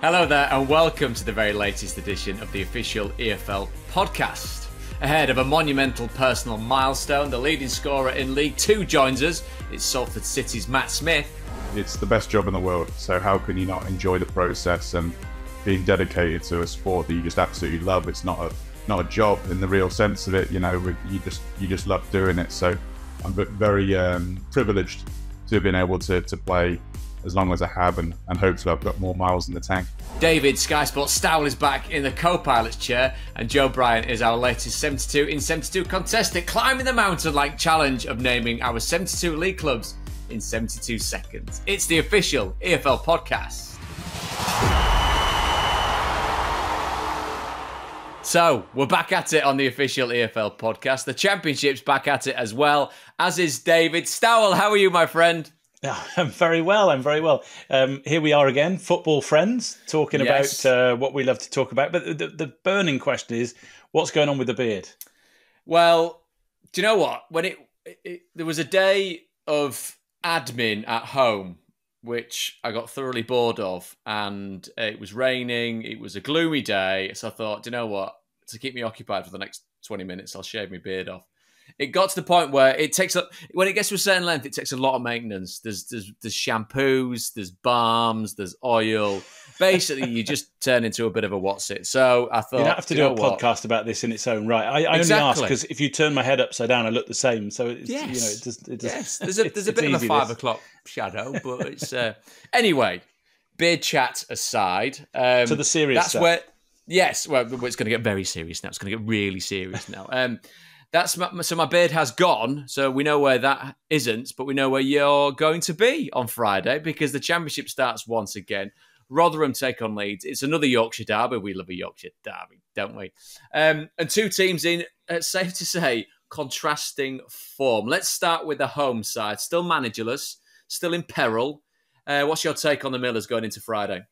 Hello there and welcome to the very latest edition of the official EFL Podcast. Ahead of a monumental personal milestone, the leading scorer in League 2 joins us. It's Salford City's Matt Smith. It's the best job in the world, so how can you not enjoy the process and being dedicated to a sport that you just absolutely love? It's not a job in the real sense of it, you know. You just love doing it. So I'm very privileged to have been able to play as long as I have, and hopefully I've got more miles in the tank. Davids Sky Sports Stowell is back in the co-pilot's chair, and Joe Bryant is our latest 72 in 72 contestant, climbing the mountain-like challenge of naming our 72 league clubs in 72 seconds. It's the official EFL Podcast. So, we're back at it on the official EFL Podcast. The Championship's back at it as well, as is David Stowell. How are you, my friend? I'm very well. Here we are again, football friends, talking about what we love to talk about. But the burning question is, what's going on with the beard? Well, do you know what? When there was a day of admin at home, which I got thoroughly bored of, and it was raining. It was a gloomy day, so I thought, do you know what? To keep me occupied for the next 20 minutes, I'll shave my beard off. It got to the point where when it gets to a certain length, it takes a lot of maintenance. There's shampoos, there's balms, there's oil. Basically, you just turn into a bit of a what's it. So I thought, you don't have to do a podcast about this in its own right. I only ask because if you turn my head upside down, I look the same. So it's, yes, there's a bit of a 5 o'clock shadow, but it's anyway. Beard chat aside, so the serious that's stuff. where it's going to get very serious now. It's going to get really serious now. So my beard has gone, so we know where that isn't, but we know where you're going to be on Friday because the Championship starts once again. Rotherham take on Leeds. It's another Yorkshire derby. We love a Yorkshire derby, don't we? And two teams in, safe to say, contrasting form. Let's start with the home side. Still managerless, still in peril. What's your take on the Millers going into Friday?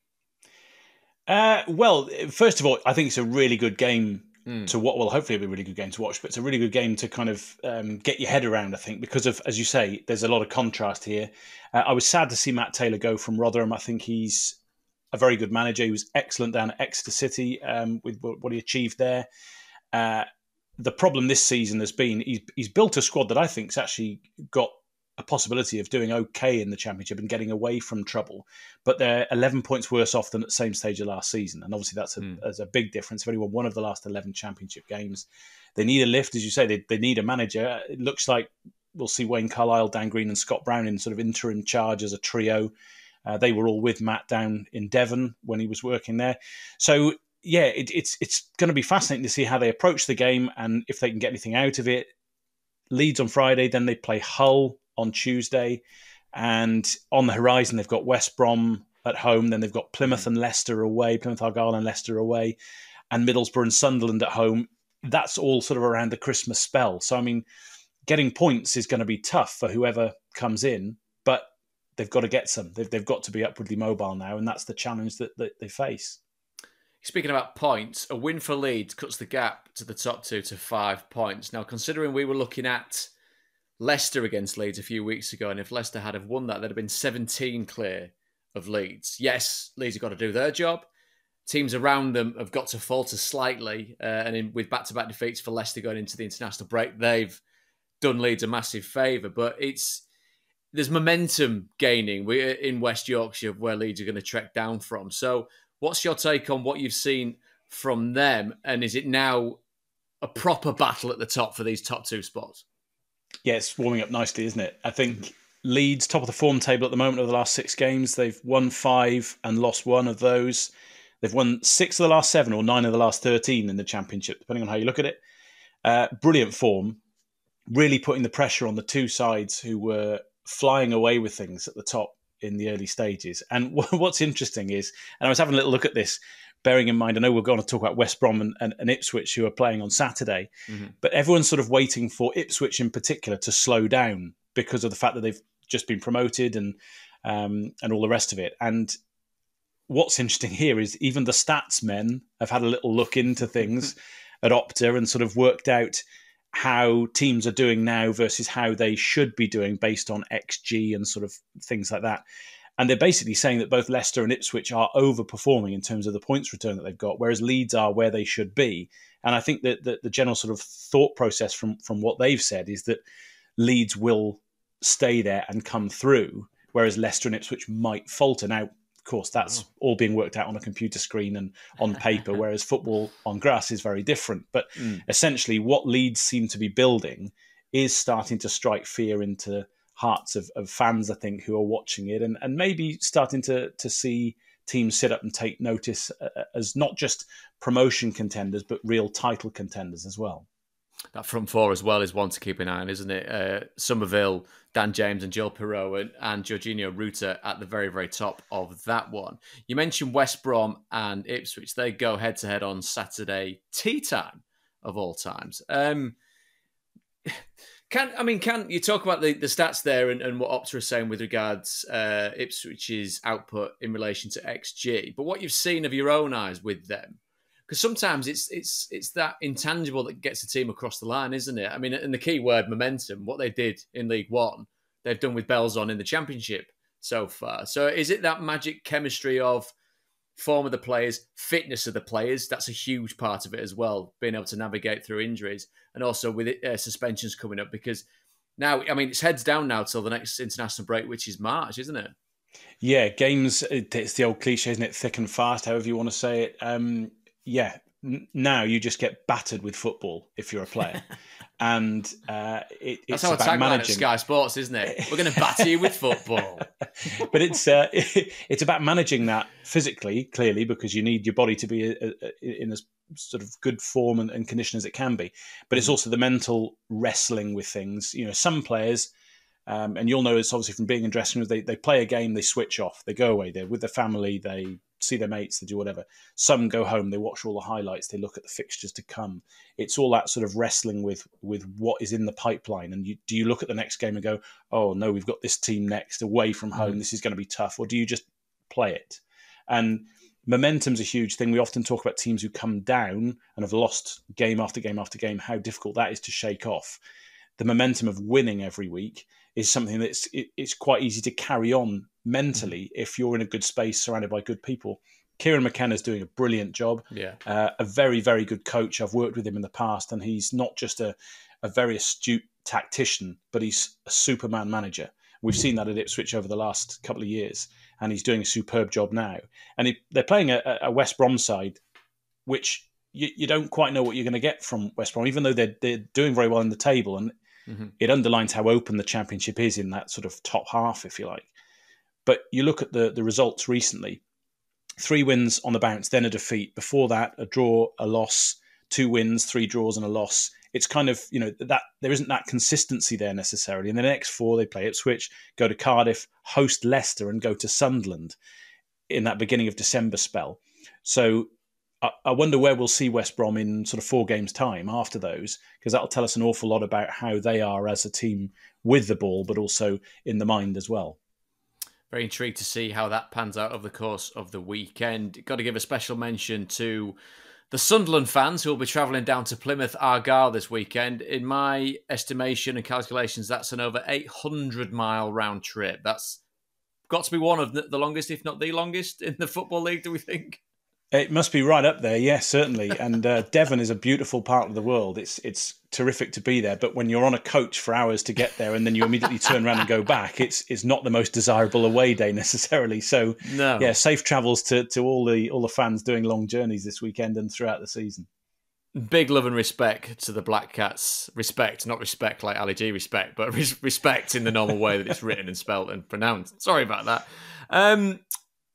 Well, first of all, I think it's a really good game to what will hopefully be a really good game to watch, but it's a really good game to kind of get your head around, I think, because of, as you say, there's a lot of contrast here. I was sad to see Matt Taylor go from Rotherham. I think he's a very good manager. He was excellent down at Exeter City with what he achieved there. The problem this season has been he's built a squad that I think's actually got a possibility of doing okay in the Championship and getting away from trouble, but they're 11 points worse off than at the same stage of last season. And obviously that's a big difference. They've only won one of the last 11 Championship games. They need a lift, as you say, they need a manager. It looks like we'll see Wayne Carlisle, Dan Green and Scott Brown in sort of interim charge as a trio. They were all with Matt down in Devon when he was working there. So yeah, it's going to be fascinating to see how they approach the game and if they can get anything out of it. Leeds on Friday, then they play Hull on Tuesday, and on the horizon they've got West Brom at home, then they've got Plymouth and Leicester away, Plymouth Argyle and Leicester away, and Middlesbrough and Sunderland at home. That's all sort of around the Christmas spell. So I mean, getting points is going to be tough for whoever comes in, but they've got to get some. They've got to be upwardly mobile now, and that's the challenge that they face. Speaking about points, a win for Leeds cuts the gap to the top two to 5 points. Now, considering we were looking at Leicester against Leeds a few weeks ago, and if Leicester had have won that, they'd have been 17 clear of Leeds. Yes, Leeds have got to do their job. Teams around them have got to falter slightly, with back-to-back defeats for Leicester going into the international break, they've done Leeds a massive favour. But there's momentum gaining in West Yorkshire where Leeds are going to trek down from. So what's your take on what you've seen from them, and is it now a proper battle at the top for these top two spots? Yeah, it's warming up nicely, isn't it? I think Leeds, top of the form table at the moment over the last 6 games. They've won 5 and lost 1 of those. They've won 6 of the last 7 or 9 of the last 13 in the Championship, depending on how you look at it. Brilliant form, really putting the pressure on the two sides who were flying away with things at the top in the early stages. And what's interesting is, and I was having a little look at this, bearing in mind, I know we're going to talk about West Brom and Ipswich, who are playing on Saturday, but everyone's sort of waiting for Ipswich in particular to slow down because of the fact that they've just been promoted and all the rest of it. And what's interesting here is even the stats men have had a little look into things at Opta and sort of worked out how teams are doing now versus how they should be doing based on XG and sort of things like that. And they're basically saying that both Leicester and Ipswich are overperforming in terms of the points return that they've got, whereas Leeds are where they should be. And I think that the general sort of thought process from what they've said is that Leeds will stay there and come through, whereas Leicester and Ipswich might falter. Now, of course, that's all being worked out on a computer screen and on paper, whereas football on grass is very different. But essentially what Leeds seem to be building is starting to strike fear into hearts of fans, I think, who are watching it, and maybe starting to see teams sit up and take notice as not just promotion contenders, but real title contenders as well. That front four as well is one to keep an eye on, isn't it? Somerville, Dan James and Joel Perreault and Jorginho Ruta at the very, very top of that one. You mentioned West Brom and Ipswich. They go head-to-head on Saturday, tea time of all times. Can you talk about the stats there and what Opta is saying with regards Ipswich's output in relation to XG, but what you've seen of your own eyes with them? Because sometimes it's that intangible that gets a team across the line, isn't it? I mean, and the key word, momentum, what they did in League One, they've done with bells on in the Championship so far. So is it that magic chemistry of form of the players, fitness of the players? That's a huge part of it as well, being able to navigate through injuries, and also with suspensions coming up, because now, I mean, it's heads down now till the next international break, which is March, isn't it? Yeah, games, it's the old cliche, isn't it? Thick and fast, however you want to say it. Now you just get battered with football if you're a player. And it's our about tagline managing. at Sky Sports, isn't it? We're going to batter you with football. But it's about managing that physically, clearly, because you need your body to be in as sort of good form and condition as it can be. But it's also the mental wrestling with things. You know, some players, and you'll know this obviously from being in dressing rooms, they play a game, they switch off, they go away, they're with their family, they see their mates, they do whatever. Some go home, they watch all the highlights, they look at the fixtures to come. It's all that sort of wrestling with what is in the pipeline. And do you look at the next game and go, oh no, we've got this team next away from home, this is going to be tough? Or do you just play it? And momentum's a huge thing. We often talk about teams who come down and have lost game after game after game, how difficult that is to shake off. The momentum of winning every week is something that's it's quite easy to carry on mentally if you're in a good space surrounded by good people. Kieran McKenna's doing a brilliant job. Yeah, a very, very good coach. I've worked with him in the past, and he's not just a very astute tactician, but he's a Superman manager. We've seen that at Ipswich over the last couple of years, and he's doing a superb job now. And they're playing a West Brom side, which you don't quite know what you're going to get from West Brom, even though they're doing very well in the table. And it underlines how open the Championship is in that sort of top half, if you like. But you look at the results recently, 3 wins on the bounce, then a defeat. Before that, a draw, a loss, 2 wins, 3 draws and a loss. It's kind of, that there isn't that consistency there necessarily. In the next 4, they play Ipswich, go to Cardiff, host Leicester and go to Sunderland in that beginning of December spell. So I wonder where we'll see West Brom in sort of 4 games' time after those, because that'll tell us an awful lot about how they are as a team with the ball, but also in the mind as well. Very intrigued to see how that pans out over the course of the weekend. Got to give a special mention to the Sunderland fans who will be travelling down to Plymouth Argyle this weekend. In my estimation and calculations, that's an over 800-mile round trip. That's got to be one of the longest, if not the longest, in the Football League, do we think? It must be right up there, yes, certainly. And Devon is a beautiful part of the world. It's terrific to be there. But when you're on a coach for hours to get there and then you immediately turn around and go back, it's not the most desirable away day necessarily. So, no. Yeah, safe travels to all the fans doing long journeys this weekend and throughout the season. Big love and respect to the Black Cats. Respect, not respect like Ali G respect, but respect in the normal way that it's written and spelt and pronounced. Sorry about that.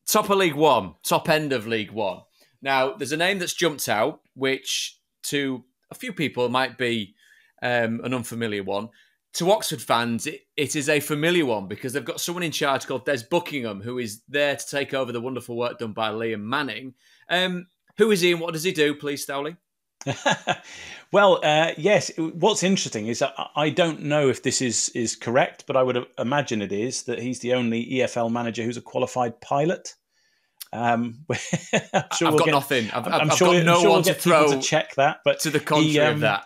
Top of League One, top end of League One. Now, there's a name that's jumped out, which to a few people might be an unfamiliar one. To Oxford fans, it is a familiar one because they've got someone in charge called Des Buckingham, who is there to take over the wonderful work done by Liam Manning. Who is he and what does he do, please, Stowley? Well, yes. What's interesting is I don't know if this is correct, but I would imagine it is, that he's the only EFL manager who's a qualified pilot. I'm sure I've got nothing. I've sure, got no one to throw to check that. But to the contrary of that.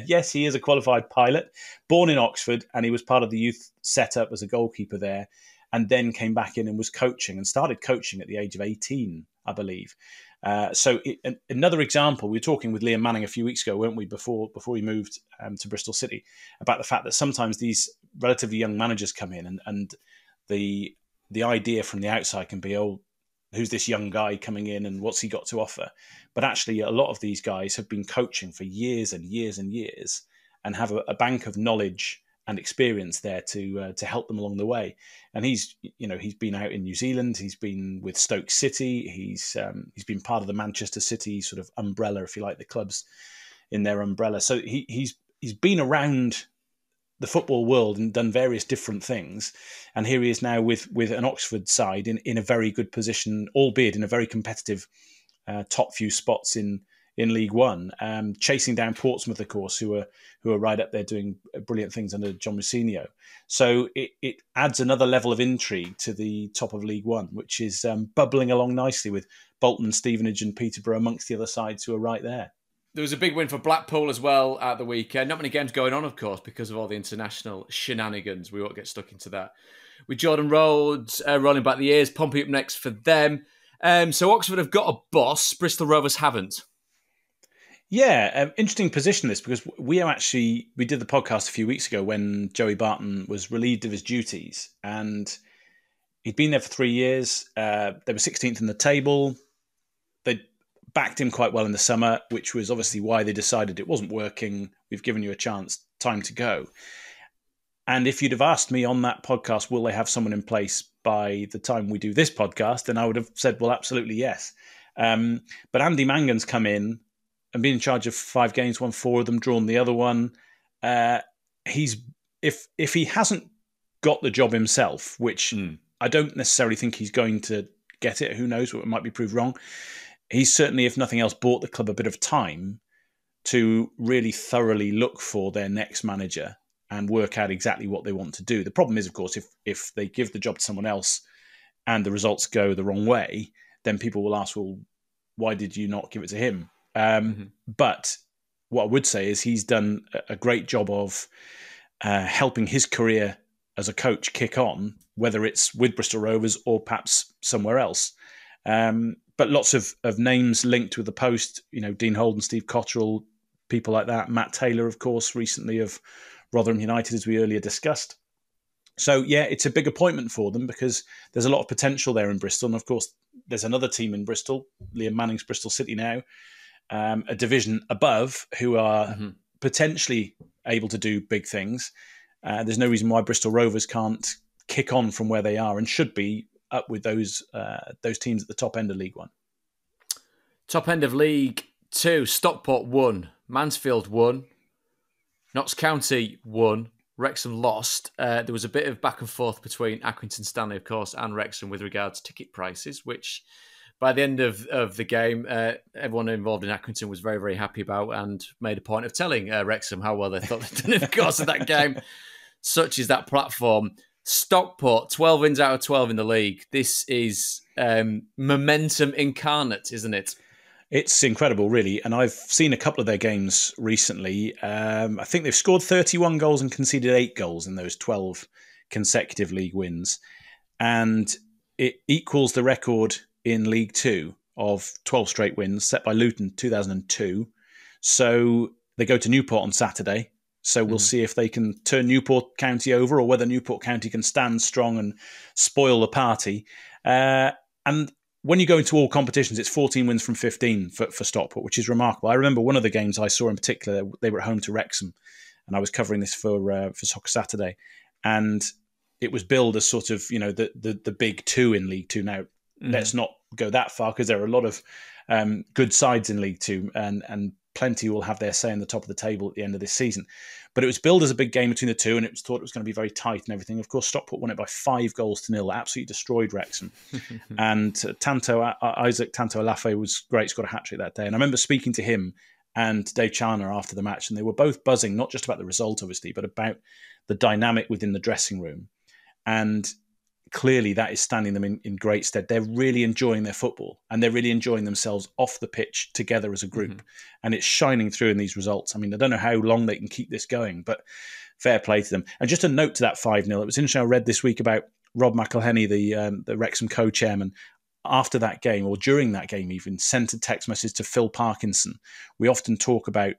Yes, he is a qualified pilot, born in Oxford, and he was part of the youth setup as a goalkeeper there, and then came back in and was coaching and started coaching at the age of 18, I believe. Another example, we were talking with Liam Manning a few weeks ago, weren't we, before he moved to Bristol City, about the fact that sometimes these relatively young managers come in and the idea from the outside can be, oh, who's this young guy coming in and what's he got to offer? But actually, a lot of these guys have been coaching for years and years and years and have a bank of knowledge and experience there to help them along the way. And he's been out in New Zealand. He's been with Stoke City. He's been part of the Manchester City sort of umbrella, if you like, the clubs in their umbrella. So he's been around the football world and done various different things. And here he is now with an Oxford side in a very good position, albeit in a very competitive top few spots in League One, chasing down Portsmouth, of course, who are right up there doing brilliant things under John Mousinho. So it adds another level of intrigue to the top of League One, which is bubbling along nicely with Bolton, Stevenage and Peterborough amongst the other sides who are right there. There was a big win for Blackpool as well at the weekend. Not many games going on, of course, because of all the international shenanigans. We won't get stuck into that. With Jordan Rhodes rolling back the years, Pompey up next for them. So Oxford have got a boss, Bristol Rovers haven't. Yeah, interesting position this, because we did the podcast a few weeks ago when Joey Barton was relieved of his duties, and he'd been there for 3 years. They were 16th in the table. They backed him quite well in the summer, which was obviously why they decided it wasn't working. We've given you a chance, time to go. And if you'd have asked me on that podcast, will they have someone in place by the time we do this podcast, then I would have said, well, absolutely yes. But Andy Mangan's come in and been in charge of 5 games, won 4 of them, drawn the other one. If he hasn't got the job himself, which I don't necessarily think he's going to get it, who knows, it might be proved wrong. He's certainly, if nothing else, bought the club a bit of time to really thoroughly look for their next manager and work out exactly what they want to do. The problem is, of course, if they give the job to someone else and the results go the wrong way, then people will ask, well, why did you not give it to him? But what I would say is he's done a great job of helping his career as a coach kick on, whether it's with Bristol Rovers or perhaps somewhere else. But lots of names linked with the post, Dean Holden, Steve Cotterill, people like that. Matt Taylor, of course, recently of Rotherham United, as we earlier discussed. So, yeah, it's a big appointment for them because there's a lot of potential there in Bristol. And, of course, there's another team in Bristol, Liam Manning's Bristol City now, a division above, who are potentially able to do big things. There's no reason why Bristol Rovers can't kick on from where they are and should be up with those teams at the top end of League One. Top end of League Two, Stockport won, Mansfield won, Notts County won, Wrexham lost. There was a bit of back and forth between Accrington Stanley, of course, and Wrexham with regards to ticket prices, which by the end of the game, everyone involved in Accrington was very, very happy about and made a point of telling Wrexham how well they thought they'd done in the course of that game. Such is that platform. Stockport, 12 wins out of 12 in the league. This is momentum incarnate, isn't it? It's incredible, really. And I've seen a couple of their games recently. I think they've scored 31 goals and conceded 8 goals in those 12 consecutive league wins. And it equals the record in League Two of 12 straight wins set by Luton 2002. So they go to Newport on Saturday. So we'll see if they can turn Newport County over or whether Newport County can stand strong and spoil the party. And when you go into all competitions, it's 14 wins from 15 for Stockport, which is remarkable. I remember one of the games I saw in particular, they were at home to Wrexham, and I was covering this for Soccer Saturday. And it was billed as sort of, the big two in League Two. Now, let's not go that far because there are a lot of good sides in League Two and plenty will have their say in the top of the table at the end of this season. But it was billed as a big game between the two, and it was thought it was going to be very tight and everything. Of course, Stockport won it by 5-0. Absolutely destroyed Wrexham. And Isaac Tanto Alafe was great, scored a hat-trick that day. And I remember speaking to him and Dave Chandler after the match, and they were both buzzing, not just about the result, obviously, but about the dynamic within the dressing room. And clearly that is standing them in great stead. They're really enjoying their football, and they're really enjoying themselves off the pitch together as a group. And it's shining through in these results. I mean, I don't know how long they can keep this going, but fair play to them. And just a note to that 5-0. It was interesting. I read this week about Rob McElhenney, the Wrexham co-chairman, after that game, or during that game even, sent a text message to Phil Parkinson. We often talk about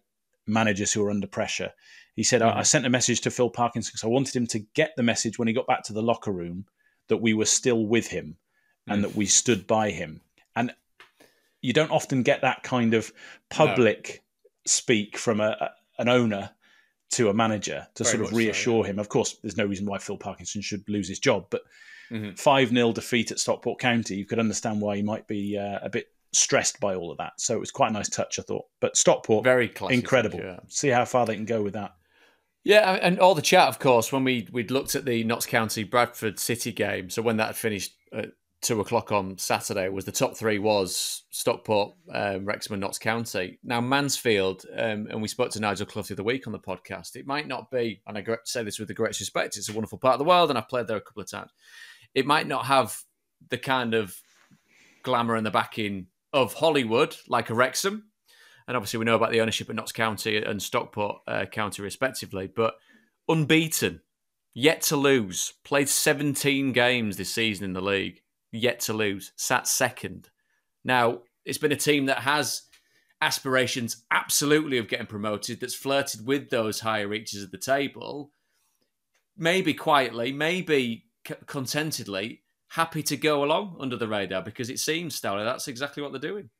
managers who are under pressure. He said, I sent a message to Phil Parkinson because I wanted him to get the message when he got back to the locker room that we were still with him and that we stood by him. And you don't often get that kind of public speak from an owner to a manager to sort of reassure him. Of course, there's no reason why Phil Parkinson should lose his job, but 5-0 defeat at Stockport County, you could understand why he might be a bit stressed by all of that. So it was quite a nice touch, I thought. But Stockport, very classy, incredible. See how far they can go with that. Yeah, and all the chat, of course, when we'd looked at the Notts County Bradford City game. So when that had finished at 2:00 on Saturday, was the top three was Stockport, Wrexham, and Notts County. Now Mansfield, and we spoke to Nigel Clough the other week on the podcast. It might not be, and I say this with the greatest respect, it's a wonderful part of the world, and I've played there a couple of times. It might not have the kind of glamour and the backing of Hollywood like a Wrexham. And obviously we know about the ownership at Notts County and Stockport County respectively, but unbeaten, yet to lose, played 17 games this season in the league, yet to lose, sat second. Now, it's been a team that has aspirations absolutely of getting promoted, that's flirted with those higher reaches of the table, maybe quietly, maybe contentedly, happy to go along under the radar, because it seems, Stowell, that's exactly what they're doing.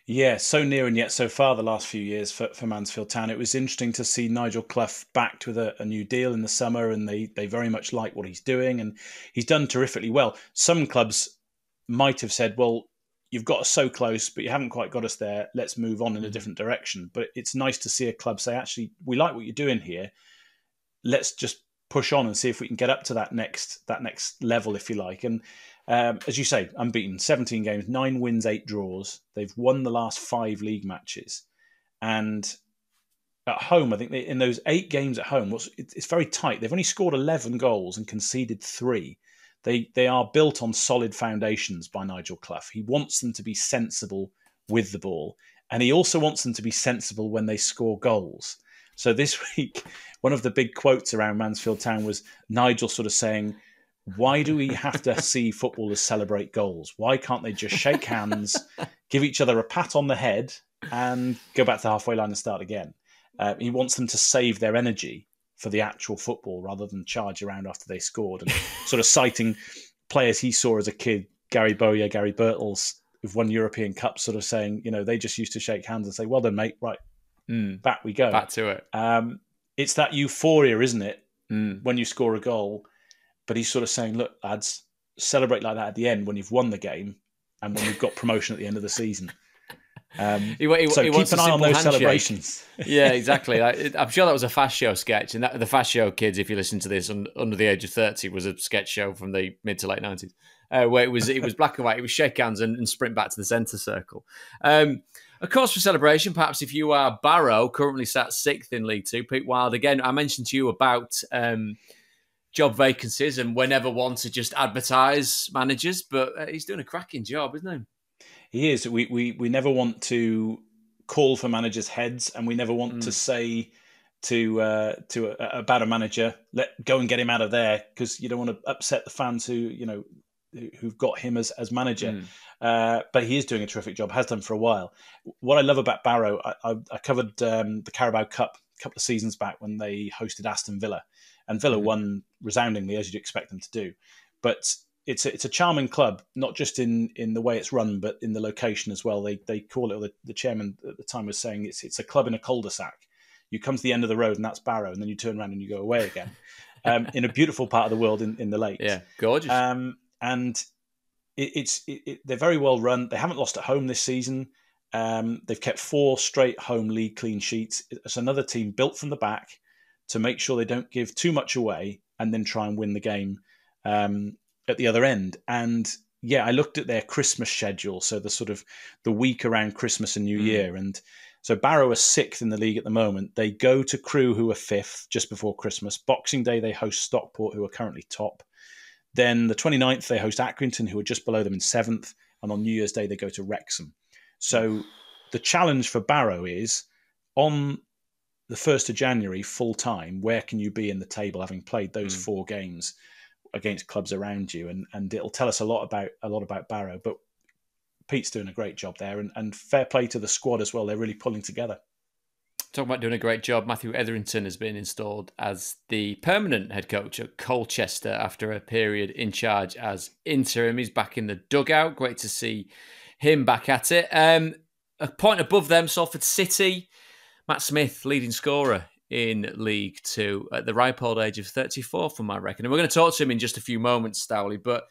Yeah, so near and yet so far the last few years for Mansfield Town. It was interesting to see Nigel Clough backed with a new deal in the summer, and they very much like what he's doing, and he's done terrifically well. Some clubs might have said, well, you've got us so close, but you haven't quite got us there. Let's move on in a different direction. But it's nice to see a club say, actually, we like what you're doing here. Let's just push on and see if we can get up to that next level, if you like. And as you say, unbeaten, 17 games, 9 wins, 8 draws. They've won the last 5 league matches. And at home, I think in those 8 games at home, it's very tight. They've only scored 11 goals and conceded 3. They are built on solid foundations by Nigel Clough. He wants them to be sensible with the ball. And he also wants them to be sensible when they score goals. So this week, one of the big quotes around Mansfield Town was Nigel sort of saying, why do we have to see footballers celebrate goals? Why can't they just shake hands, give each other a pat on the head, and go back to the halfway line and start again? He wants them to save their energy for the actual football rather than charge around after they scored. And sort of citing players he saw as a kid, Gary Bowyer, Gary Birtles, who've won European Cups, sort of saying, they just used to shake hands and say, well done, mate, right, back we go. Back to it. It's that euphoria, isn't it, when you score a goal? But he's sort of saying, look, lads, celebrate like that at the end when you've won the game and when you've got promotion at the end of the season. So keep an eye on those celebrations. Yeah, exactly. I'm sure that was a Fast Show sketch. And the Fast Show kids, if you listen to this under the age of 30, was a sketch show from the mid to late 90s, where it was black and white. It was shake hands and sprint back to the centre circle. Of course, for celebration, perhaps if you are Barrow, currently sat 6th in League Two, Pete Wild, again, I mentioned to you about job vacancies and whenever one to just advertise managers, but he's doing a cracking job, isn't he? He is. We never want to call for managers' heads, and we never want to say about a manager, go and get him out of there, because you don't want to upset the fans who've got him as manager. But he is doing a terrific job, has done for a while. What I love about Barrow, I covered the Carabao Cup a couple of seasons back when they hosted Aston Villa, and Villa won resoundingly, as you'd expect them to do. But it's a charming club, not just in the way it's run, but in the location as well. They call it, or the chairman at the time was saying, it's a club in a cul-de-sac. You come to the end of the road and that's Barrow, and then you turn around and you go away again. In a beautiful part of the world in the lakes. Yeah, gorgeous. And they're very well run. They haven't lost at home this season. They've kept 4 straight home league clean sheets. It's another team built from the back to make sure they don't give too much away and then try and win the game at the other end. And yeah, I looked at their Christmas schedule, so the week around Christmas and New Year. And so Barrow are 6th in the league at the moment. They go to Crewe, who are 5th, just before Christmas. Boxing Day, they host Stockport, who are currently top. Then the 29th, they host Accrington, who are just below them in 7th. And on New Year's Day, they go to Wrexham. So the challenge for Barrow is, on the 1st of January, full time, where can you be in the table having played those 4 games against clubs around you? And it'll tell us a lot about Barrow. But Pete's doing a great job there, and fair play to the squad as well. They're really pulling together. Talking about doing a great job, Matthew Etherington has been installed as the permanent head coach at Colchester after a period in charge as interim. He's back in the dugout. Great to see him back at it. A point above them, Salford City. Matt Smith, leading scorer in League Two at the ripe old age of 34, from my reckon. And we're going to talk to him in just a few moments, Stowley. But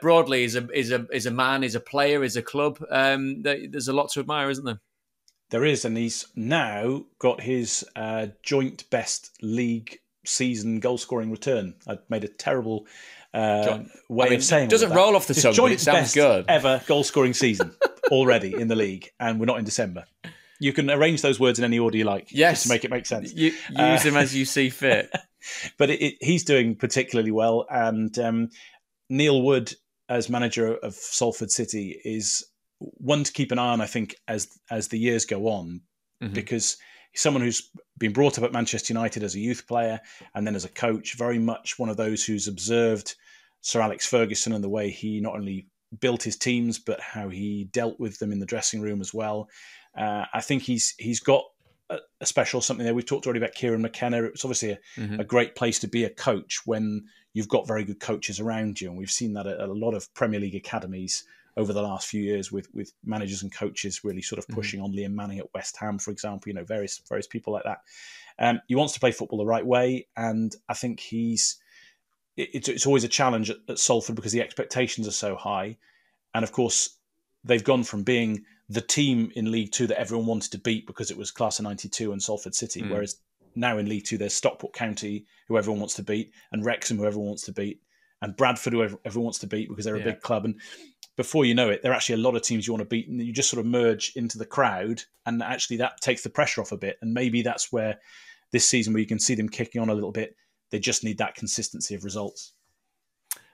broadly, is a man, is a player, is a club. There's a lot to admire, isn't there? There is, and he's now got his joint best league season goal-scoring return. I made a terrible way of saying it. It doesn't roll off the tongue, but it sounds good. Ever goal-scoring season already in the league, and we're not in December. You can arrange those words in any order you like, yes, to make it make sense. Use them as you see fit. But he's doing particularly well, and Neil Wood, as manager of Salford City, is one to keep an eye on, I think, as the years go on, because he's someone who's been brought up at Manchester United as a youth player and then as a coach, very much one of those who's observed Sir Alex Ferguson and the way he not only built his teams, but how he dealt with them in the dressing room as well. I think he's got a special something there. We've talked already about Kieran McKenna. It's obviously a great place to be a coach when you've got very good coaches around you. And we've seen that at a lot of Premier League academies over the last few years with managers and coaches really sort of pushing on. Liam Manning at West Ham, for example, various people like that. He wants to play football the right way. And I think it's always a challenge at Salford because the expectations are so high. And of course, they've gone from being the team in League Two that everyone wanted to beat because it was Class of 92 and Salford City, whereas now in League Two, there's Stockport County, who everyone wants to beat, and Wrexham, who everyone wants to beat, and Bradford, who everyone wants to beat because they're a big club. And before you know it, there are actually a lot of teams you want to beat, and you just sort of merge into the crowd, and actually that takes the pressure off a bit. And maybe that's where this season, where you can see them kicking on a little bit, they just need that consistency of results.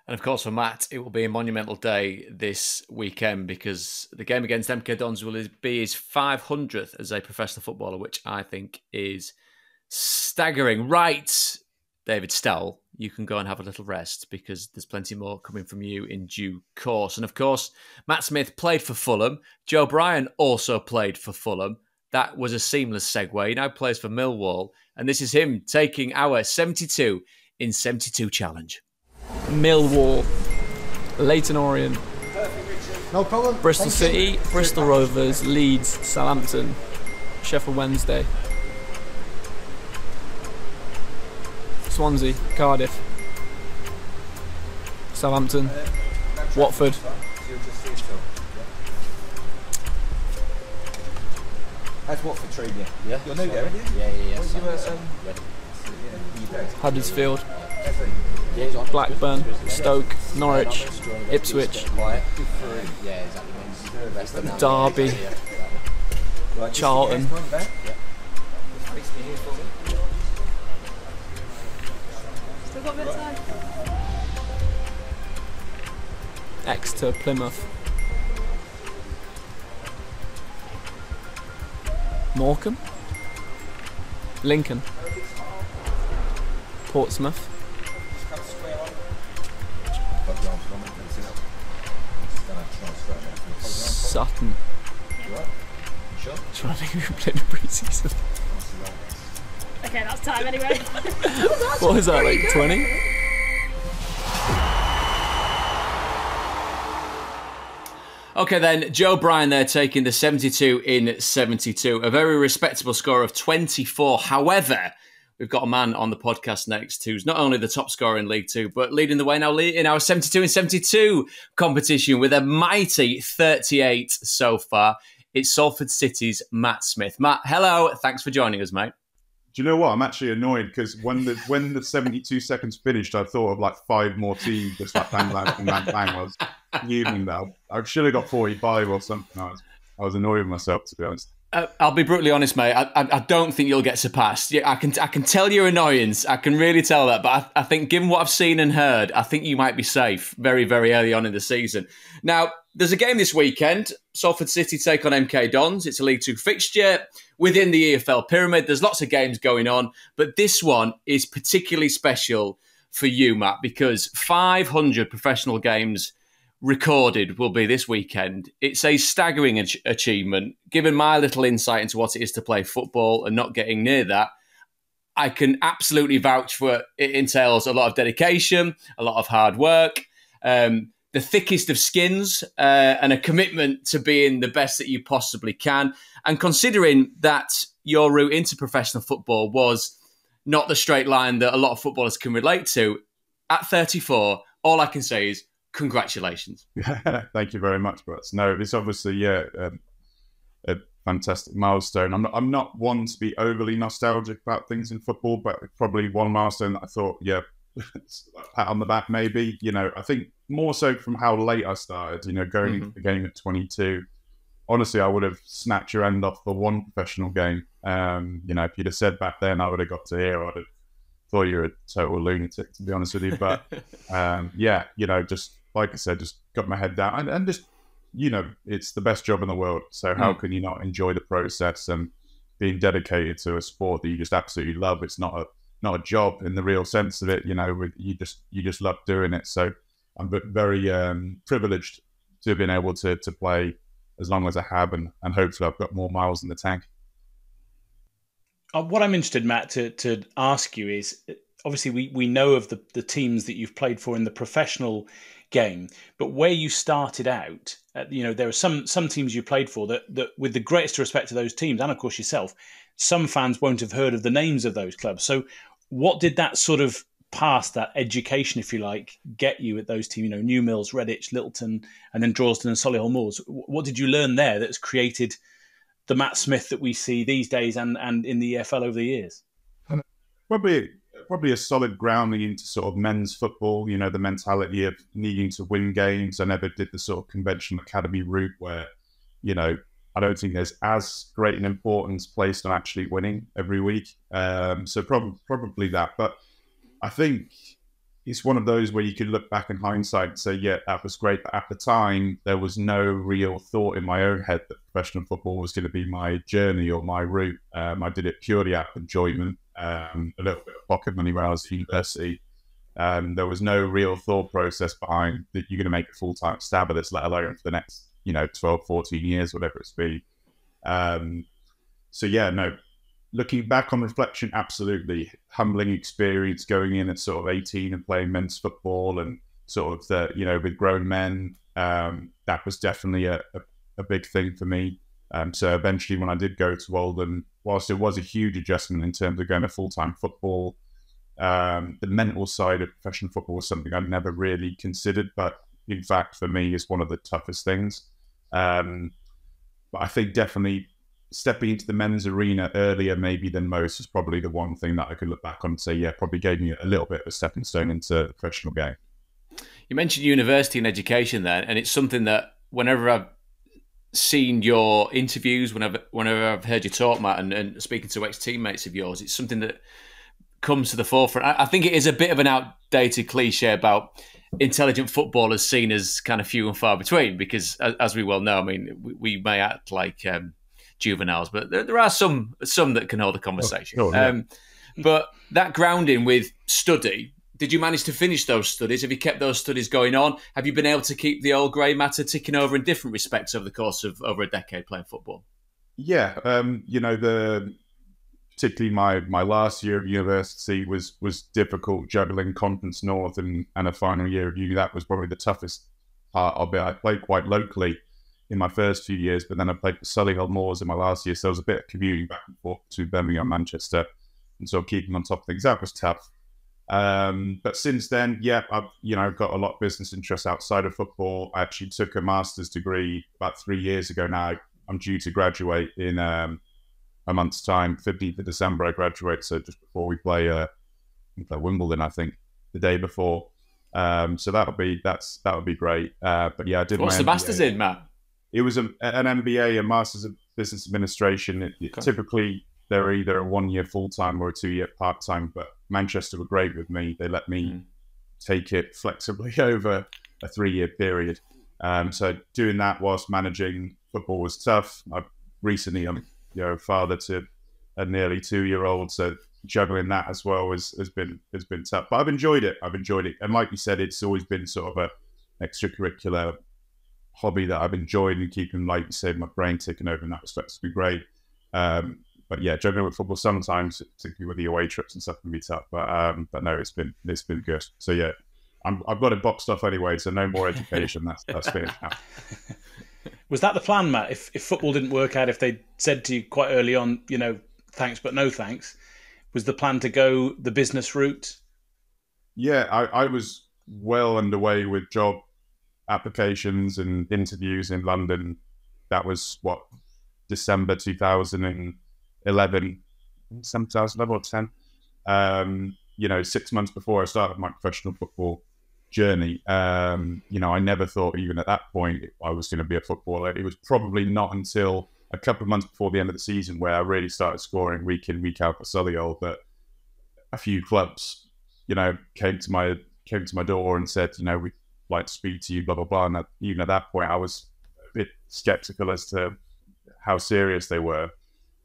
And of course, for Matt, it will be a monumental day this weekend because the game against MK Dons will be his 500th as a professional footballer, which I think is staggering. Right, David Stowell, you can go and have a little rest because there's plenty more coming from you in due course. And of course, Matt Smith played for Fulham. Joe Bryan also played for Fulham. That was a seamless segue. He now plays for Millwall. And this is him taking our 72 in 72 challenge. Millwall, Leyton Orient, no problem. Bristol City, Bristol Rovers, Leeds, Southampton, Sheffield Wednesday, Swansea, Cardiff, Southampton, Watford. How's Watford treating you? Yeah. You're new there, aren't you? Yeah. Huddersfield, Blackburn, Stoke, Norwich, Ipswich, Derby, Charlton, Exeter, Plymouth, Morecambe, Lincoln, Portsmouth, Sutton. Trying to think who played in pre-season. Okay, that's time anyway. What was that, like 20? Okay then, Joe Bryan there taking the 72 in 72. A very respectable score of 24. However, we've got a man on the podcast next who's not only the top scorer in League Two, but leading the way now in our 72 in 72 competition with a mighty 38 so far. It's Salford City's Matt Smith. Matt, hello. Thanks for joining us, mate. Do you know what? I'm actually annoyed because when the 72 seconds finished, I thought of like 5 more teams, just like bang, bang, bang, bang. I was evening now. I should have got 45 or something. I was annoyed with myself, to be honest. I'll be brutally honest, mate. I don't think you'll get surpassed. Yeah, I can tell your annoyance. I can really tell that. But I think, given what I've seen and heard, I think you might be safe very, very early on in the season. Now, there's a game this weekend. Salford City take on MK Dons. It's a League Two fixture within the EFL pyramid. There's lots of games going on, but this one is particularly special for you, Matt, because 500 professional games recorded will be this weekend. It's a staggering achievement. Given my little insight into what it is to play football and not getting near that, I can absolutely vouch for it. It entails a lot of dedication, a lot of hard work, the thickest of skins, and a commitment to being the best that you possibly can. And considering that your route into professional football was not the straight line that a lot of footballers can relate to, at 34, all I can say is congratulations. Thank you very much, Brett. No, it's obviously a fantastic milestone. I'm not one to be overly nostalgic about things in football, but probably one milestone that I thought, pat on the back maybe. I think more so from how late I started, going into the game at 22. Honestly, I would have snatched your end off for one professional game. If you'd have said back then, I would have got to here, I'd have thought you were a total lunatic, to be honest with you. But just like I said, just got my head down and just, it's the best job in the world. So how can you not enjoy the process and being dedicated to a sport that you just absolutely love? It's not a job in the real sense of it. You just love doing it. So I'm very privileged to have been able to play as long as I have, and hopefully I've got more miles in the tank. What I'm interested, Matt, to ask you is, obviously we know of the teams that you've played for in the professional game, but where you started out, there are some teams you played for that with the greatest respect to those teams, and of course yourself, some fans won't have heard of the names of those clubs. So what did that sort of past, that education, if you like, get you at those teams, New Mills, Redditch, Littleton, and then Droylsden and Solihull Moors? What did you learn there that's created the Matt Smith that we see these days and in the EFL over the years? Probably a solid grounding into sort of men's football, the mentality of needing to win games. I never did the sort of conventional academy route where, I don't think there's as great an importance placed on actually winning every week. So probably that. But I think it's one of those where you could look back in hindsight and say, yeah, that was great. But at the time, there was no real thought in my own head that professional football was going to be my journey or my route. I did it purely out of enjoyment, a little bit of pocket money when I was at university. There was no real thought process behind that you're going to make a full-time stab at this, let alone for the next, 12, 14 years, whatever it's been. Looking back on reflection, absolutely humbling experience going in at sort of 18 and playing men's football and sort of with grown men. That was definitely a big thing for me. So eventually when I did go to Oldham, whilst it was a huge adjustment in terms of going to full-time football, the mental side of professional football was something I'd never really considered, but in fact for me is one of the toughest things. But I think definitely stepping into the men's arena earlier maybe than most is probably the one thing that I could look back on and say, yeah, probably gave me a little bit of a stepping stone into the professional game. You mentioned university and education there, and it's something that whenever I've seen your interviews, whenever I've heard you talk, Matt, and speaking to ex-teammates of yours, it's something that comes to the forefront. I think it is a bit of an outdated cliche about intelligent footballers seen as kind of few and far between, because as we well know, I mean, we may act like juveniles, but there are some that can hold a conversation. Oh, sure, yeah. But that grounding with study, did you manage to finish those studies? Have you kept those studies going on? Have you been able to keep the old grey matter ticking over in different respects over the course of over a decade playing football? Yeah, particularly my last year of university was difficult, juggling Conference North and a final year of uni. That was probably the toughest part of it. I played quite locally in my first few years, but then I played for Solihull Moors in my last year, so there was a bit of commuting back and forth to Birmingham, Manchester, and sort of keeping on top of things. That was tough. But since then, yeah, I've got a lot of business interests outside of football. I actually took a master's degree about 3 years ago now. I'm due to graduate in a month's time. 15th of December I graduate, so just before we play Wimbledon, I think, the day before. So that would be great. But yeah, I did. What's the master's in, Matt? It was an MBA, a Master's of business administration. Typically, they're either a 1 year full time or a 2 year part time. But Manchester were great with me. They let me take it flexibly over a 3 year period. So doing that whilst managing football was tough. I'm father to a nearly 2 year old, so juggling that as well has been tough. But I've enjoyed it. And like you said, it's always been sort of a extracurricular hobby that I've enjoyed, and keeping, like you said, my brain ticking over in that respect has been great. But yeah, juggling with football sometimes, particularly with the away trips and stuff, can be tough. But no, it's been good. So yeah, I've got it boxed off anyway. So no more education. That's finished now. Was that the plan, Matt? If football didn't work out, if they said to you quite early on, thanks but no thanks, was the plan to go the business route? Yeah, I was well underway with job applications and interviews in London. That was December 2011, 2011 or 10. 6 months before I started my professional football journey. I never thought even at that point I was going to be a footballer. It was probably not until a couple of months before the end of the season where I really started scoring week in, week out for Solihull, that a few clubs, came to my door and said, we'd like to speak to you, blah, blah, blah. And even at that point, I was a bit skeptical as to how serious they were.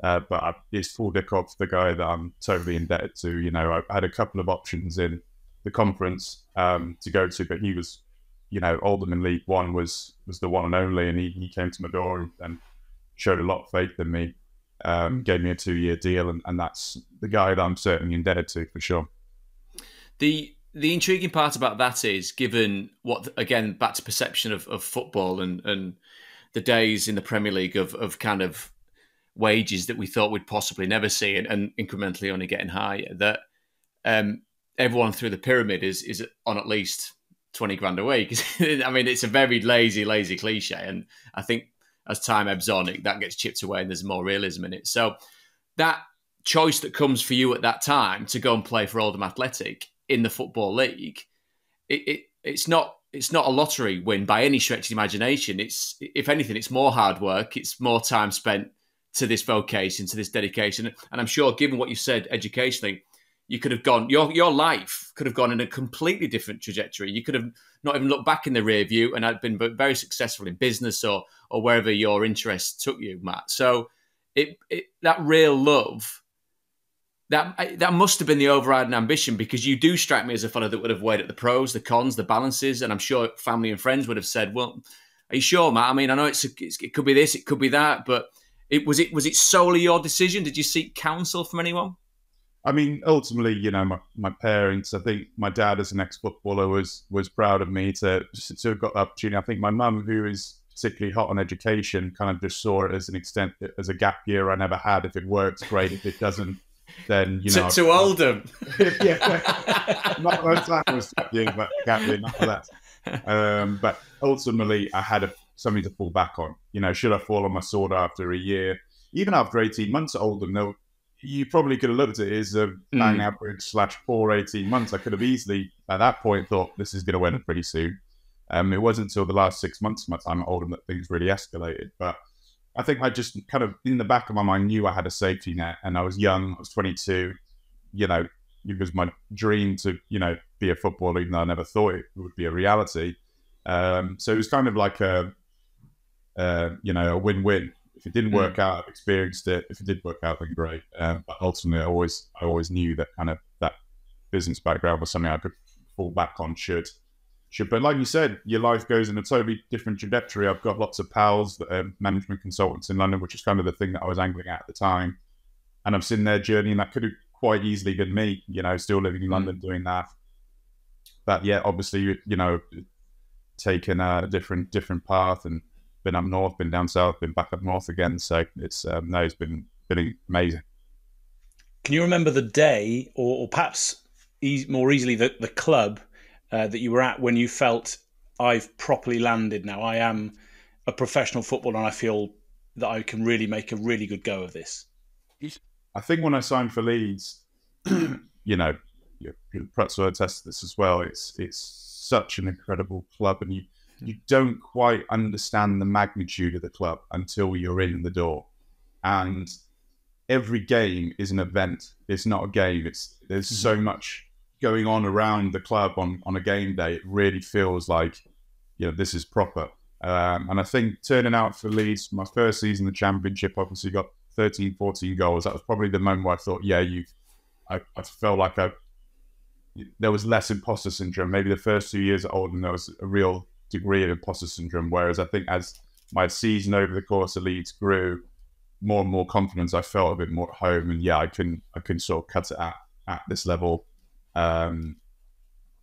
But it's full dick off the guy that I'm totally indebted to. I had a couple of options in the conference to go to, but he was, Oldham in League One was the one and only, and he came to my door and showed a lot of faith in me, gave me a 2 year deal, and that's the guy that I'm certainly indebted to, for sure. The intriguing part about that is, given what, again, back to perception of football and the days in the Premier League of kind of wages that we thought we'd possibly never see, and incrementally only getting higher, that everyone through the pyramid is on at least 20 grand a week. I mean, it's a very lazy cliche, and I think as time ebbs on, that gets chipped away and there's more realism in it. So that choice that comes for you at that time to go and play for Oldham Athletic in the Football League, it's not a lottery win by any stretch of the imagination. It's, if anything, it's more hard work. It's more time spent to this vocation, to this dedication. And I'm sure, given what you said educationally, you could have gone, your life could have gone in a completely different trajectory. You could have not even looked back in the rear view and had been very successful in business or wherever your interests took you, Matt. So that real love, that must have been the overriding ambition, because you do strike me as a fellow that would have weighed at the pros, the cons, the balances, and I'm sure family and friends would have said, well, are you sure, Matt? I mean, I know it could be this, it could be that, but was it solely your decision? Did you seek counsel from anyone? I mean, ultimately, my parents, I think my dad as an ex-footballer was proud of me to have got the opportunity. I think my mum, who is particularly hot on education, kind of just saw it as a gap year I never had. If it works, great. If it doesn't, then, To Oldham. Yeah. Not most that was gap year, but gap year, not for that. But ultimately, I had something to fall back on. Should I fall on my sword after a year? Even after 18 months at Oldham, you probably could have looked at it as a bang average /poor 18 months. I could have easily, at that point, thought this is going to end pretty soon. It wasn't until the last 6 months of my time at Oldham that things really escalated. But I think I just kind of, in the back of my mind, knew I had a safety net, and I was young. I was 22. It was my dream to, be a footballer, even though I never thought it would be a reality. So it was kind of like a win-win. If it didn't work out, I've experienced it. If it did work out, then great. But ultimately, I always knew that kind of that business background was something I could fall back on. Should. But like you said, your life goes in a totally different trajectory. I've got lots of pals that are management consultants in London, which is kind of the thing that I was angling at the time. And I've seen their journey, and that could have quite easily been me, still living in London doing that. But yeah, obviously, taken a different path and been up north, been down south, been back up north again. So it's been amazing. Can you remember the day, or perhaps more easily the club that you were at when you felt, I've properly landed now? I am a professional footballer, and I feel that I can really make a really good go of this. I think when I signed for Leeds, Prutz will attest to this as well. It's such an incredible club, and you don't quite understand the magnitude of the club until you're in the door. and every game is an event. It's not a game. There's so much going on around the club on a game day. It really feels like, this is proper. And I think turning out for Leeds, my first season in the Championship, obviously got 13, 14 goals. That was probably the moment where I thought, I felt like there was less imposter syndrome. Maybe the first 2 years at Oldham, there was a real degree of imposter syndrome. Whereas I think as my season over the course of Leeds grew, more and more confidence, I felt a bit more at home. And I can sort of cut it at this level. And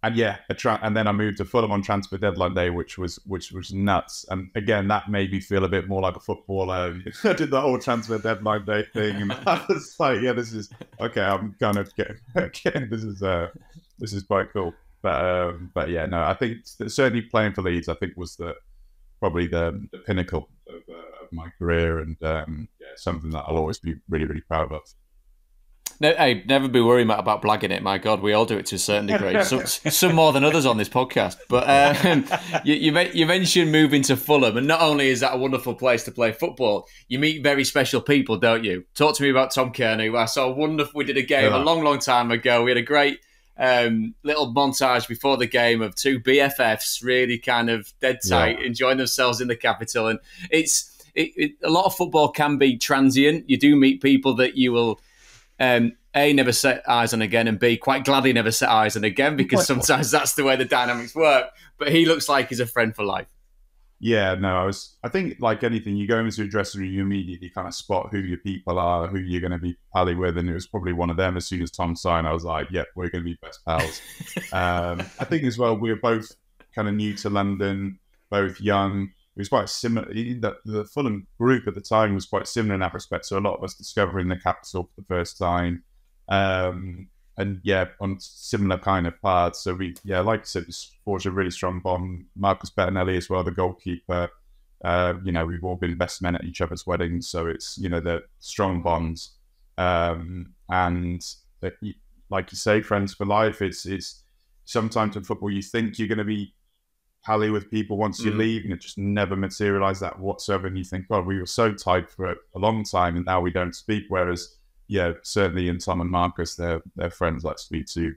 then I moved to Fulham on transfer deadline day, which was nuts. And again, that made me feel a bit more like a footballer. I did the whole transfer deadline day thing, and I was like, this is okay. I'm kind of getting this is quite cool. But I think certainly playing for Leeds, I think was probably the pinnacle of my career, and something that I'll always be really, really proud of. No, hey, never be worried, Matt, about blagging it. My God, we all do it to a certain degree. Some more than others on this podcast. But you mentioned moving to Fulham, and not only is that a wonderful place to play football, you meet very special people, don't you? Talk to me about Tom Kearney, who I saw wonderful. We did a game a long, long time ago. We had a great little montage before the game of two BFFs, really kind of dead tight, enjoying themselves in the capital. And a lot of football can be transient. You do meet people that you will A, never set eyes on again, and B, quite gladly never set eyes on again, because sometimes that's the way the dynamics work. But he looks like he's a friend for life. Yeah, no, I think like anything, you go into a dressing room, you immediately kind of spot who your people are, who you're going to be pally with, and it was probably one of them. As soon as Tom signed, I was like, we're going to be best pals. I think as well, we were both kind of new to London, both young. It was quite similar. The Fulham group at the time was quite similar in that respect. So a lot of us discovering the capital for the first time, and on similar kind of paths. So we, like I said, we forged a really strong bond. Marcus Bettinelli as well, the goalkeeper. We've all been best men at each other's weddings, so it's the strong bonds, and like you say, friends for life. It's sometimes in football you think you're going to be pally with people once you leave, and it just never materialized that whatsoever. And you think, God, we were so tight for a long time, and now we don't speak. Whereas, certainly in Tom and Marcus, they're friends like speak to,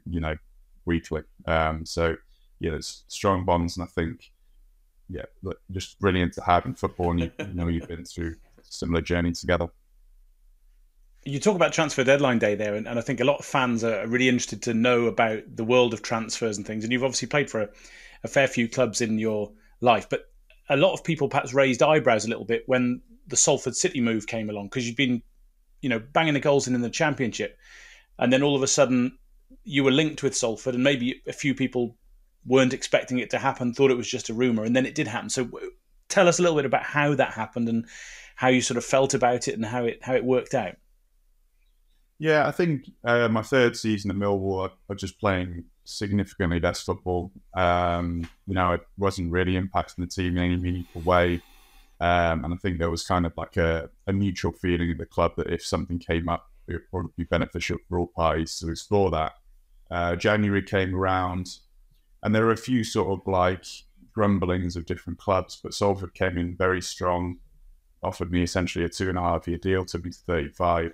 weekly. There's strong bonds, and I think, just brilliant to have in football. And you've been through a similar journey together. You talk about transfer deadline day there, and I think a lot of fans are really interested to know about the world of transfers and things. And you've obviously played for a fair few clubs in your life, but a lot of people perhaps raised eyebrows a little bit when the Salford City move came along, because you'd been, banging the goals in the Championship, and then all of a sudden you were linked with Salford, and maybe a few people weren't expecting it to happen, thought it was just a rumour, and then it did happen. So tell us a little bit about how that happened and how you sort of felt about it and how it worked out. Yeah, I think my third season at Millwall, I was just playing significantly less football. It wasn't really impacting the team in any meaningful way. And I think there was kind of like a mutual feeling in the club that if something came up, it would probably be beneficial for all parties to explore that. January came around, and there were a few sort of like grumblings of different clubs, but Salford came in very strong, offered me essentially a 2.5-year deal to be 35.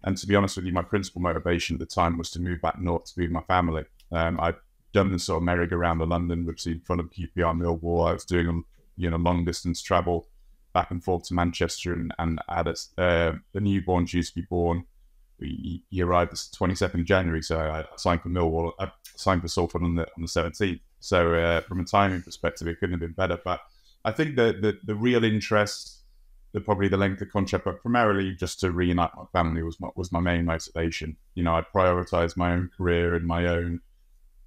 And to be honest with you, my principal motivation at the time was to move back north to be with my family. I'd done the sort of merry-go-round of London, we've seen Fulham, QPR, Millwall. I was doing long distance travel back and forth to Manchester, and I had the newborn due to be born. He arrived the 22nd of January, so I signed for Millwall. I signed for Salford on the 17th. So from a timing perspective, it couldn't have been better. But I think the real interest, probably the length of contract, but primarily just to reunite my family was my main motivation. I'd prioritized my own career and my own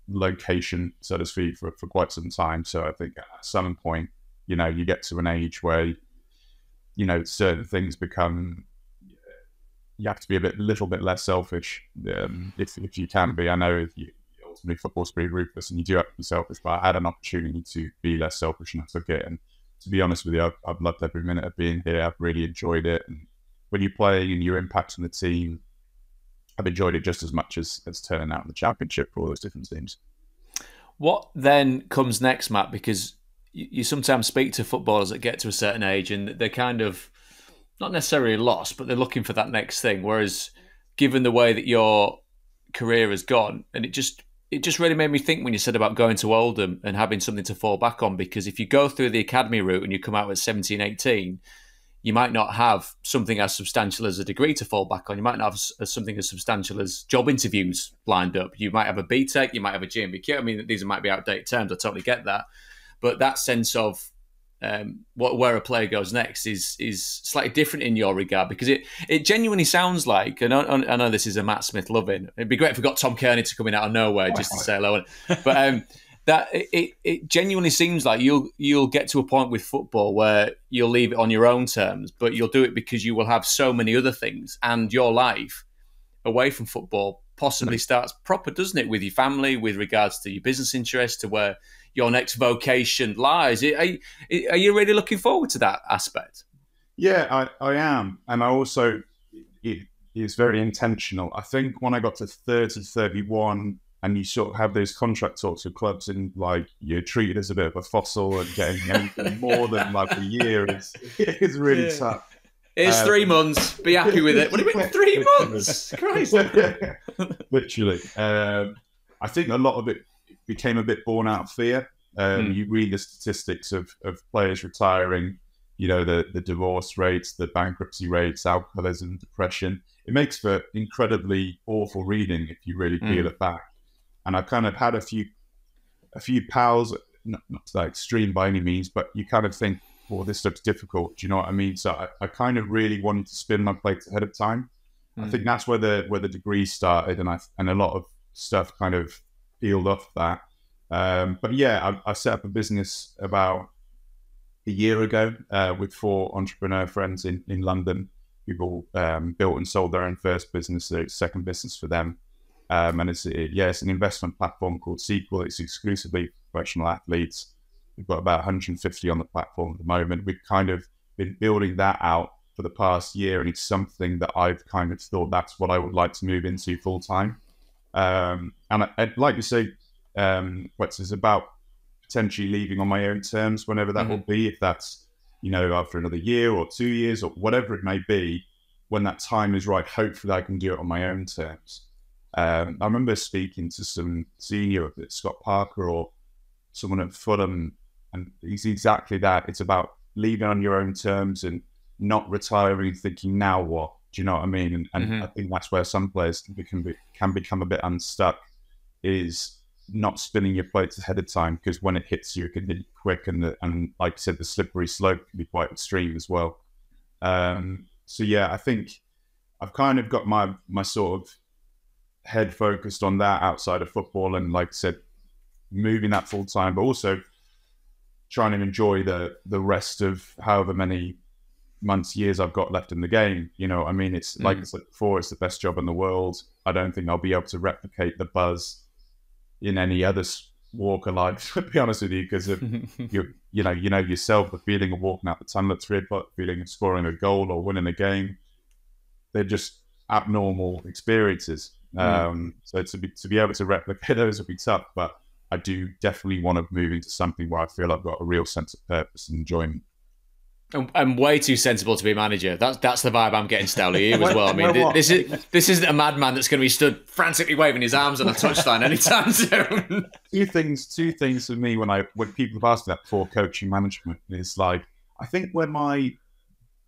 location, so to speak, for quite some time. So I think at some point, you get to an age where, certain things become, you have to be a little bit less selfish, if you can be. I know ultimately football's pretty ruthless and you do have to be selfish, but I had an opportunity to be less selfish and I took it. And to be honest with you, I've loved every minute of being here. I've really enjoyed it. And when you play and you're impacting the team, I've enjoyed it just as much as turning out in the Championship for all those different teams. What then comes next, Matt? Because you sometimes speak to footballers that get to a certain age and they're kind of not necessarily lost, but they're looking for that next thing. Whereas, given the way that your career has gone, and it just really made me think when you said about going to Oldham and having something to fall back on, because if you go through the academy route and you come out at 17, 18, you might not have something as substantial as a degree to fall back on. You might not have something as substantial as job interviews lined up. You might have a BTEC, you might have a GMBQ. I mean, these might be outdated terms. I totally get that. But that sense of where a player goes next is slightly different in your regard, because it genuinely sounds like, and I know this is a Matt Smith loving, it'd be great if we got Tom Kearney to come in out of nowhere just to say hello, but that it genuinely seems like you'll get to a point with football where you'll leave it on your own terms, but you'll do it because you will have so many other things, and your life away from football possibly starts proper, doesn't it, with your family, with regards to your business interests, to where your next vocation lies. Are you really looking forward to that aspect? Yeah, I am. And I also, it is very intentional. I think when I got to 30, 31, and you sort of have those contract talks with clubs, and like you're treated as a bit of a fossil, and getting anything more than like a year is really tough. It's 3 months. Be happy with it. What do you mean 3 months? Christ. Literally. I think a lot of it became a bit born out of fear. You read the statistics of players retiring, you know, the divorce rates, the bankruptcy rates, alcoholism, depression. It makes for incredibly awful reading if you really peel it back. And I kind of had a few pals, not to that extreme by any means, but you kind of think, well, this looks difficult. Do you know what I mean? So I kind of really wanted to spin my plates ahead of time. I think that's where the degree started, and a lot of stuff kind of peeled off that. But yeah, I set up a business about a year ago with 4 entrepreneur friends in London. We've all built and sold their own first business, their second business for them. And it's an investment platform called Sequel. It's exclusively professional athletes. We've got about 150 on the platform at the moment. We've kind of been building that out for the past year, and it's something that I've kind of thought that's what I would like to move into full time. And I'd like to say, it's about potentially leaving on my own terms whenever that will be, if that's, you know, after another year or 2 years or whatever it may be. When that time is right, hopefully I can do it on my own terms. I remember speaking to some senior, Scott Parker or someone at Fulham, and it's exactly that. It's about leaving on your own terms and not retiring thinking, now what? Do you know what I mean? And I think that's where some players can become a bit unstuck, is not spinning your plates ahead of time, because when it hits you, it can hit quick, and like I said, the slippery slope can be quite extreme as well. So yeah, I think I've kind of got my sort of head focused on that outside of football, and like I said, moving that full time, but also trying to enjoy the rest of however many months, years I've got left in the game. You know, I mean, it's like I said before, it's the best job in the world. I don't think I'll be able to replicate the buzz in any other walk of life, to be honest with you, because of you know yourself, the feeling of walking out the tunnel at 3 o'clock, feeling of scoring a goal or winning a game, they're just abnormal experiences. So to be able to replicate those would be tough, but I do definitely want to move into something where I feel I've got a real sense of purpose and enjoyment. I'm way too sensible to be a manager. That's the vibe I'm getting, Stowell, you as well. I mean, this isn't a madman that's going to be stood frantically waving his arms on a touchline anytime soon. Two things for me when people have asked me that before, coaching management, is like, I think when my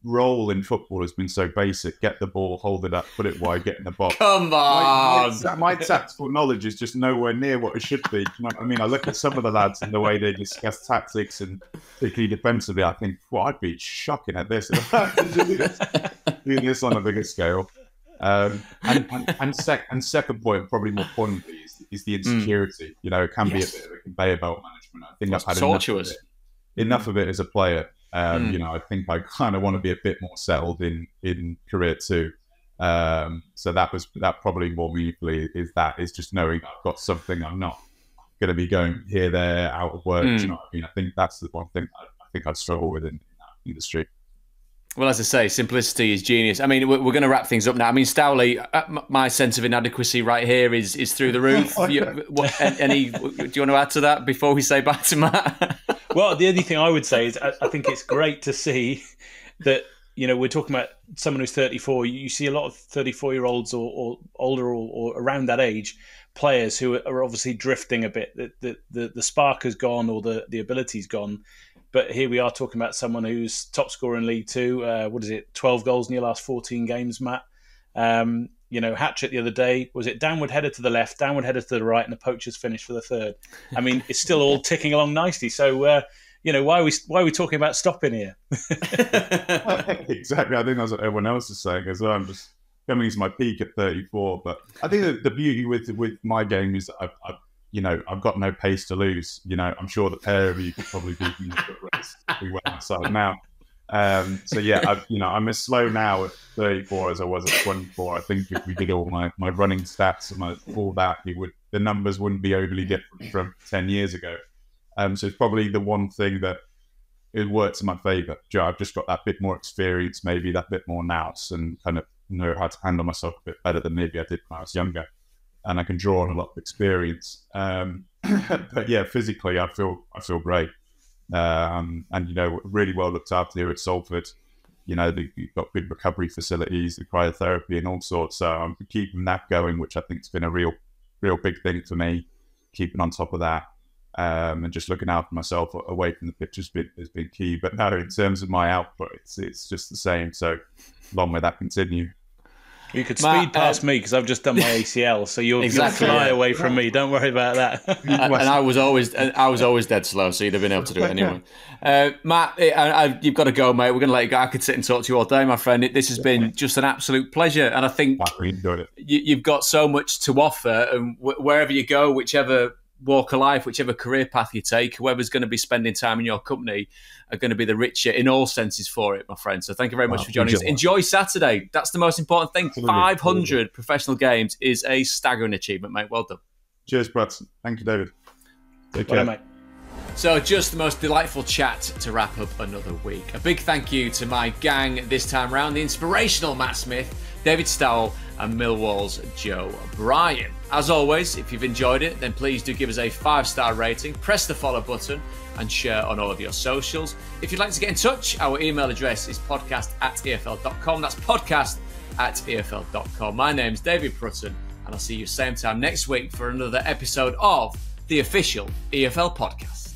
role in football has been so basic: get the ball, hold it up, put it wide, get in the box. Come on! My tactical knowledge is just nowhere near what it should be. You know what I mean? I look at some of the lads and the way they discuss tactics, and particularly defensively, I think, well, I'd be shocking at this. Doing this on a bigger scale. And second point, probably more pointedly, is the insecurity. You know, it can be a bit of a conveyor belt management. I think I've had enough of it as a player. You know, I think I kind of want to be a bit more settled in career too. So that probably more meaningfully is just knowing I've got something. I'm not going to be going here, there, out of work. Do you know what I mean? I think that's the one thing I think I'd struggle with in that industry. Well, as I say, simplicity is genius. I mean, we're going to wrap things up now. I mean, Stowley, my sense of inadequacy right here is through the roof. Do you want to add to that before we say bye to Matt? Well, the only thing I would say is I think it's great to see that we're talking about someone who's 34. You see a lot of 34-year-olds or older or around that age players who are obviously drifting a bit. The spark has gone or the ability's gone. But here we are talking about someone who's top scorer in League Two. 12 goals in your last 14 games, Matt. Hat-trick the other day. Was it downward header to the left, downward header to the right, and the poacher's finish for the third? I mean, it's still all ticking along nicely. So, why are we talking about stopping here? Exactly. I think that's what everyone else is saying as well. I'm just coming to my peak at 34. But I think that the beauty with my game is that I've got no pace to lose. I'm sure the pair of you could probably beat me in the foot race if we went outside now. I'm as slow now at 34 as I was at 24. I think if we did all my running stats and all that, the numbers wouldn't be overly different from 10 years ago. So it's probably the one thing that it works in my favour. I've just got that bit more experience, maybe that bit more nous, and kind of know how to handle myself a bit better than maybe I did when I was younger. And I can draw on a lot of experience. But yeah, physically, I feel great. Really well looked after here at Salford. They've got good recovery facilities, the cryotherapy and all sorts. So I'm keeping that going, which I think has been a real big thing for me, keeping on top of that. And just looking out for myself away from the pitch has been key. But no, in terms of my output, it's just the same. So long may that continue. You could speed past me because I've just done my ACL, so you'll fly away from me. Don't worry about that. And I was always dead slow, so you'd have been able to do it anyway. Matt, you've got to go, mate. We're going to let you go. I could sit and talk to you all day, my friend. This has been just an absolute pleasure, and I think you've got so much to offer. And wherever you go, whichever walk of life, whichever career path you take, whoever's going to be spending time in your company are going to be the richer in all senses for it, my friend. So thank you very much for joining us. Enjoy Saturday. That's the most important thing. Absolutely. 500 professional games is a staggering achievement, mate. Well done. Cheers, Prutton. Thank you, David. Take care, mate. So just the most delightful chat to wrap up another week. A big thank you to my gang this time round, the inspirational Matt Smith, Davids Stowell and Millwall's Joe Bryan. As always, if you've enjoyed it, then please do give us a 5-star rating, press the follow button and share on all of your socials. If you'd like to get in touch, our email address is podcast@efl.com. That's podcast@efl.com. My name's David Prutton and I'll see you same time next week for another episode of the official EFL Podcast.